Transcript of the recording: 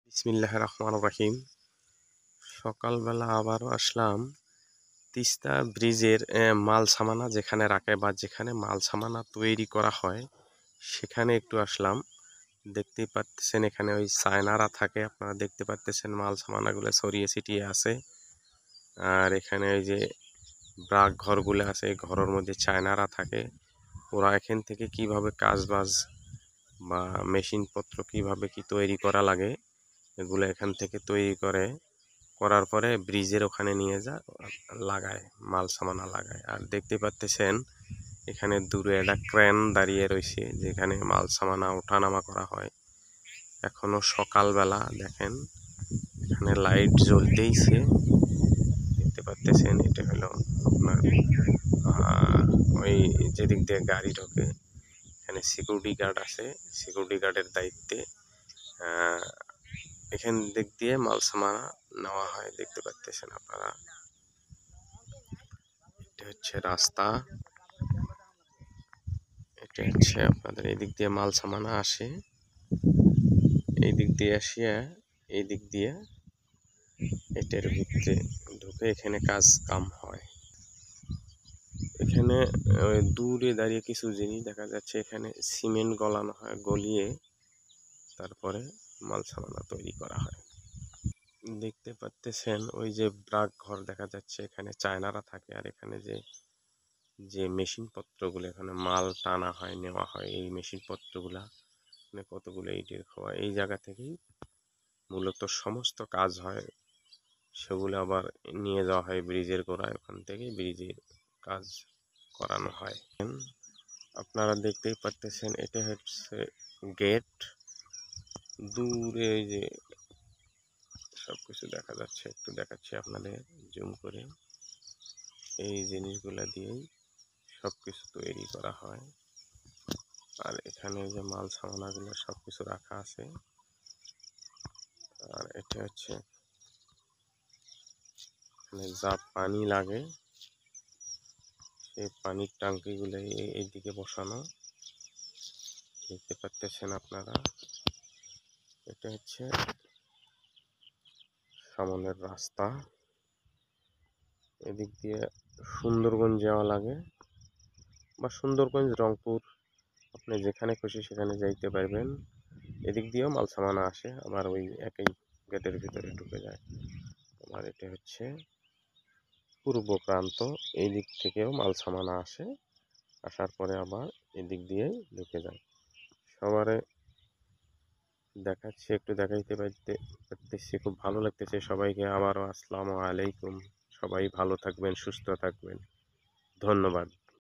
বিসমিল্লাহির রহমানির রহিম। সকালবেলা আবারও আসলাম তিস্তা ব্রিজের মাল সামানা যেখানে রাখে বা যেখানে মাল সামানা তৈরি করা হয় সেখানে একটু আসলাম। দেখতেই পাচ্ছেন এখানে ওই চায়নারা থাকে, আপনারা দেখতে পাচ্ছেন মাল সামানাগুলো ছড়িয়ে ছিটিয়ে আছে। আর এখানে ওই যে ব্রাক ঘরগুলো আছে, এই ঘরের মধ্যে চায়নারা থাকে। ওরা এখান থেকে কিভাবে কাজবাজ বা মেশিনপত্র কিভাবে কি তৈরি করা লাগে এগুলো এখান থেকে তৈরি করার পরে ব্রিজের ওখানে নিয়ে লাগায়, মাল সামানা লাগায়। আর দেখতে পাচ্ছেন এখানে দূরে একটা ক্রেন দাঁড়িয়ে রয়েছে যেখানে মাল সামানা ওঠানামা করা হয়। এখনো সকালবেলা, দেখেন এখানে লাইট জ্বলতেইছে, দেখতে পাচ্ছেন। এটা হলো আপনার ওই যেদিক দিয়ে গাড়ি ঢোকে এখানে সিকিউরিটি গার্ড আছে, সিকিউরিটি গার্ডের দায়িত্বে এখান দিক দিয়ে মাল সামানা নেওয়া হয়। দেখতে পাচ্ছেন আপনারা, এটা হচ্ছে রাস্তা, এটা হচ্ছে আপনাদের এই দিক দিয়ে মাল সামানা আসে, এই দিক দিয়ে আসিয়া এই দিক দিয়ে এটার ভিতরে ঢুকে এখানে কাজ কাম হয়। এখানে দূরে দাঁড়িয়ে কিছু জিনিস দেখা যাচ্ছে, এখানে সিমেন্ট গলানো হয়, গলিয়ে তারপরে মাল সামানা তৈরি করা হয়। দেখতে পাচ্ছেন ওই যে ব্রাক ঘর দেখা যাচ্ছে, এখানে চায়নারা থাকে। আর এখানে যে মেশিনপত্রগুলো এখানে মাল টানা হয়, নেওয়া হয়, এই মেশিনপত্রগুলা মানে কতগুলো ইটের খোয়া, এই জায়গা থেকেই মূলত সমস্ত কাজ হয়। সেগুলো আবার নিয়ে যাওয়া হয় ব্রিজের গোড়ায়, ওখান থেকে ব্রিজের কাজ করানো হয়। আপনারা দেখতেই পাচ্ছেন এটা হচ্ছে গেট। দূরে এই যে সবকিছু দেখা যাচ্ছে, একটু দেখাচ্ছি আপনাদের জুম করে। এই জিনিসগুলো দিয়েই সবকিছু তৈরি করা হয়। আর এখানে যে মাল সামানাগুলো সবকিছু রাখা আছে। আর এটা হচ্ছে এখানে যা পানি লাগে সেই পানির ট্যাঙ্কিগুলো এইদিকে বসানো, দেখতে পাচ্ছেন আপনারা। এটা হচ্ছে সামনের রাস্তা, এদিক দিয়ে সুন্দরগঞ্জ যাওয়া লাগে বা সুন্দরগঞ্জ রংপুর আপনি যেখানে খুশি সেখানে যাইতে পারবেন। এদিক দিয়েও মাল সামানা আসে, আবার ওই একই গেটের ভিতরে ঢুকে যায়। আর এটা হচ্ছে পূর্ব প্রান্ত, এই দিক থেকেও মাল সামানা আসে, আসার পরে আবার এদিক দিয়েই ঢুকে যায়। সবারে দেখাচ্ছি, একটু দেখাইতে পারতেছি, খুব ভালো লাগতেছে। সবাইকে আবারও আসসালামু আলাইকুম। সবাই ভালো থাকবেন, সুস্থ থাকবেন, ধন্যবাদ।